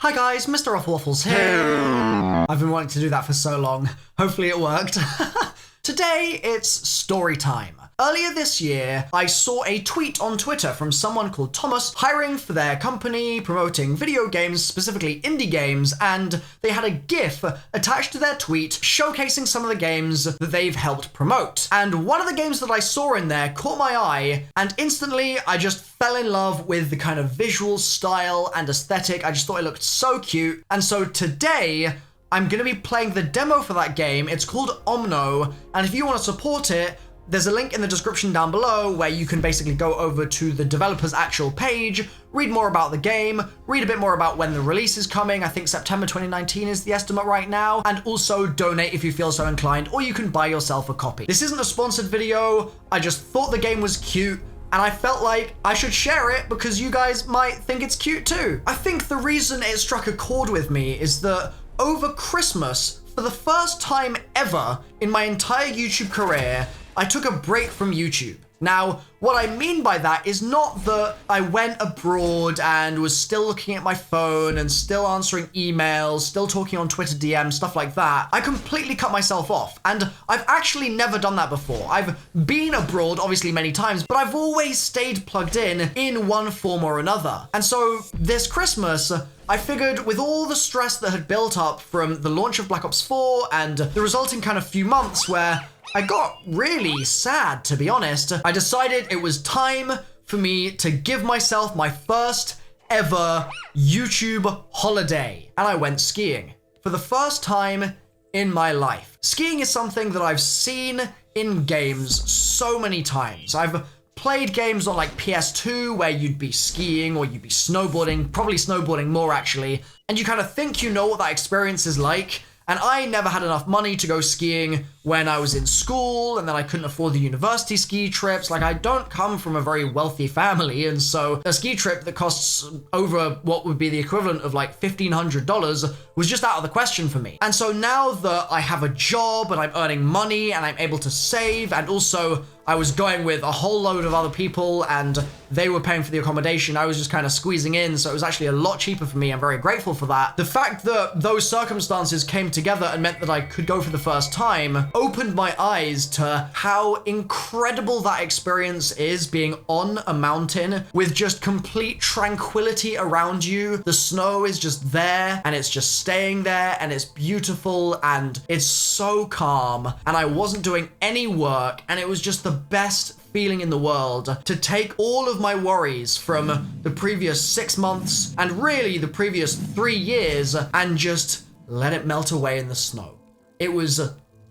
Hi guys, MrRoflWaffles here. I've been wanting to do that for so long. Hopefully it worked. Today, it's story time. Earlier this year, I saw a tweet on Twitter from someone called Thomas hiring for their company, promoting video games, specifically indie games, and they had a GIF attached to their tweet showcasing some of the games that they've helped promote. And one of the games that I saw in there caught my eye, and instantly I just fell in love with the kind of visual style and aesthetic. I just thought it looked so cute. And so today, I'm going to be playing the demo for that game. It's called Omno, and if you want to support it, there's a link in the description down below where you can basically go over to the developer's actual page, read more about the game, read a bit more about when the release is coming. I think September 2019 is the estimate right now, and also donate if you feel so inclined, or you can buy yourself a copy. This isn't a sponsored video. I just thought the game was cute, and I felt like I should share it because you guys might think it's cute too. I think the reason it struck a chord with me is that over Christmas, for the first time ever in my entire YouTube career, I took a break from YouTube. Now, what I mean by that is not that I went abroad and was still looking at my phone and still answering emails, still talking on Twitter DMs, stuff like that. I completely cut myself off, and I've actually never done that before. I've been abroad, obviously, many times, but I've always stayed plugged in one form or another. And so this Christmas, I figured with all the stress that had built up from the launch of Black Ops 4 and the resulting kind of few months where I got really sad, to be honest, I decided it was time for me to give myself my first ever YouTube holiday. And I went skiing for the first time in my life. Skiing is something that I've seen in games so many times. I've played games on like PS2 where you'd be skiing or you'd be snowboarding, probably snowboarding more actually, and you kind of think you know what that experience is like. And I never had enough money to go skiing when I was in school, and then I couldn't afford the university ski trips. Like, I don't come from a very wealthy family, and so a ski trip that costs over what would be the equivalent of like $1,500 was just out of the question for me. And so now that I have a job and I'm earning money and I'm able to save, and also I was going with a whole load of other people and they were paying for the accommodation, I was just kind of squeezing in, so it was actually a lot cheaper for me. I'm very grateful for that. The fact that those circumstances came together and meant that I could go for the first time opened my eyes to how incredible that experience is, being on a mountain with just complete tranquility around you. The snow is just there and it's just staying there and it's beautiful and it's so calm, and I wasn't doing any work, and it was just the best feeling in the world to take all of my worries from the previous 6 months and really the previous 3 years and just let it melt away in the snow. It was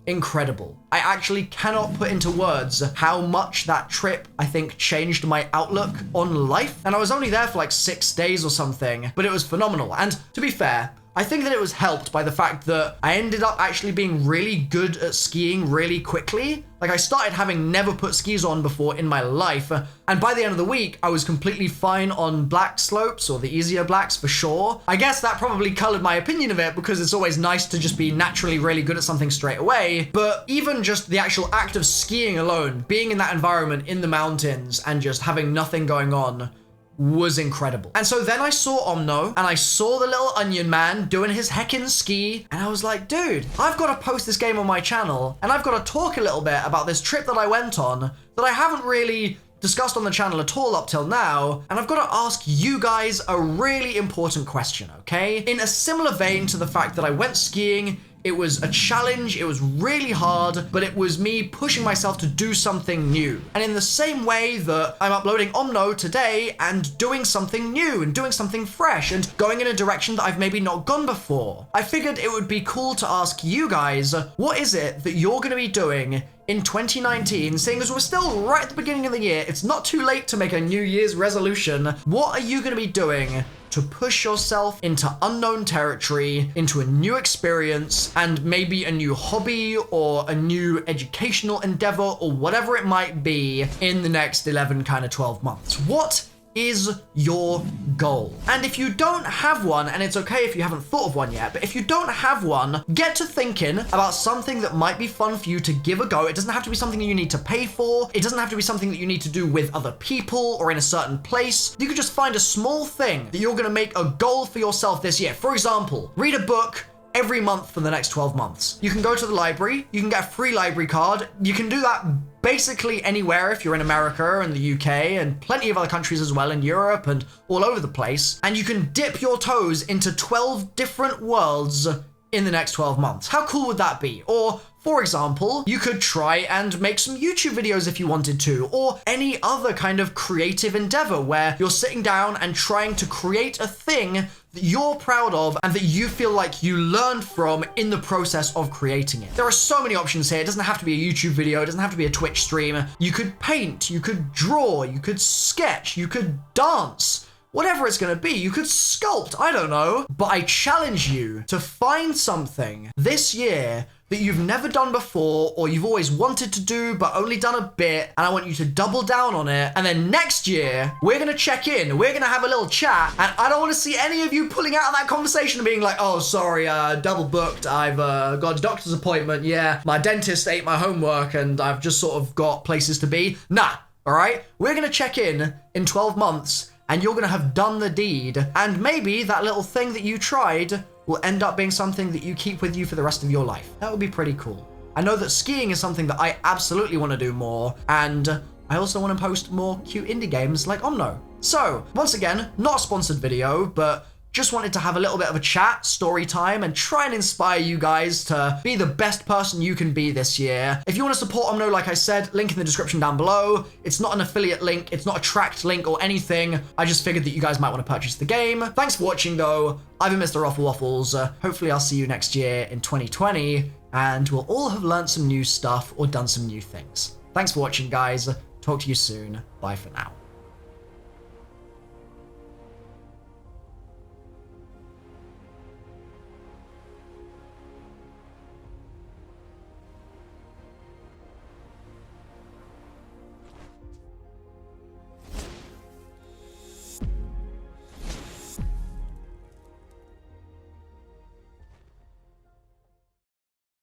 incredible. I actually cannot put into words how much that trip, I think, changed my outlook on life. And I was only there for like 6 days or something, but it was phenomenal. And to be fair, I think that it was helped by the fact that I ended up actually being really good at skiing really quickly. Like, I started having never put skis on before in my life, and by the end of the week, I was completely fine on black slopes, or the easier blacks for sure. I guess that probably colored my opinion of it because it's always nice to just be naturally really good at something straight away. But even just the actual act of skiing alone, being in that environment in the mountains and just having nothing going on, was incredible. And so then I saw Omno, and I saw the little onion man doing his heckin' ski, and I was like, dude, I've got to post this game on my channel, and I've got to talk a little bit about this trip that I went on that I haven't really discussed on the channel at all up till now, and I've got to ask you guys a really important question, okay? In a similar vein to the fact that I went skiing, it was a challenge, it was really hard, but it was me pushing myself to do something new. And in the same way that I'm uploading Omno today and doing something new and doing something fresh and going in a direction that I've maybe not gone before, I figured it would be cool to ask you guys, what is it that you're going to be doing in 2019, seeing as we're still right at the beginning of the year? It's not too late to make a New Year's resolution. What are you going to be doing to push yourself into unknown territory, into a new experience, and maybe a new hobby or a new educational endeavor or whatever it might be in the next 11 kind of 12 months? What is your goal? And if you don't have one, and it's okay if you haven't thought of one yet, but if you don't have one, get to thinking about something that might be fun for you to give a go. It doesn't have to be something you need to pay for. It doesn't have to be something that you need to do with other people or in a certain place. You could just find a small thing that you're gonna make a goal for yourself this year. For example, read a book every month for the next 12 months. You can go to the library, you can get a free library card. You can do that basically anywhere if you're in America and the UK and plenty of other countries as well, in Europe and all over the place. And you can dip your toes into 12 different worlds in the next 12 months. How cool would that be? Or for example, you could try and make some YouTube videos if you wanted to, or any other kind of creative endeavor where you're sitting down and trying to create a thing that you're proud of and that you feel like you learned from in the process of creating it. There are so many options here. It doesn't have to be a YouTube video. It doesn't have to be a Twitch stream. You could paint, you could draw, you could sketch, you could dance. Whatever it's gonna be, you could sculpt, I don't know. But I challenge you to find something this year that you've never done before, or you've always wanted to do but only done a bit, and I want you to double down on it. And then next year, we're gonna check in, we're gonna have a little chat, and I don't wanna see any of you pulling out of that conversation and being like, oh, sorry, double booked, I've got a doctor's appointment, yeah, my dentist ate my homework, and I've just sort of got places to be. Nah, all right? We're gonna check in 12 months, and you're gonna have done the deed, and maybe that little thing that you tried will end up being something that you keep with you for the rest of your life. That would be pretty cool. I know that skiing is something that I absolutely want to do more, and I also want to post more cute indie games like Omno. So, once again, not a sponsored video, but just wanted to have a little bit of a chat, story time, and try and inspire you guys to be the best person you can be this year. If you want to support Omno, like I said, link in the description down below. It's not an affiliate link, it's not a tracked link or anything. I just figured that you guys might want to purchase the game. Thanks for watching though. I've been MrRoflWaffles. Hopefully I'll see you next year in 2020, and we'll all have learned some new stuff or done some new things. Thanks for watching, guys. Talk to you soon. Bye for now.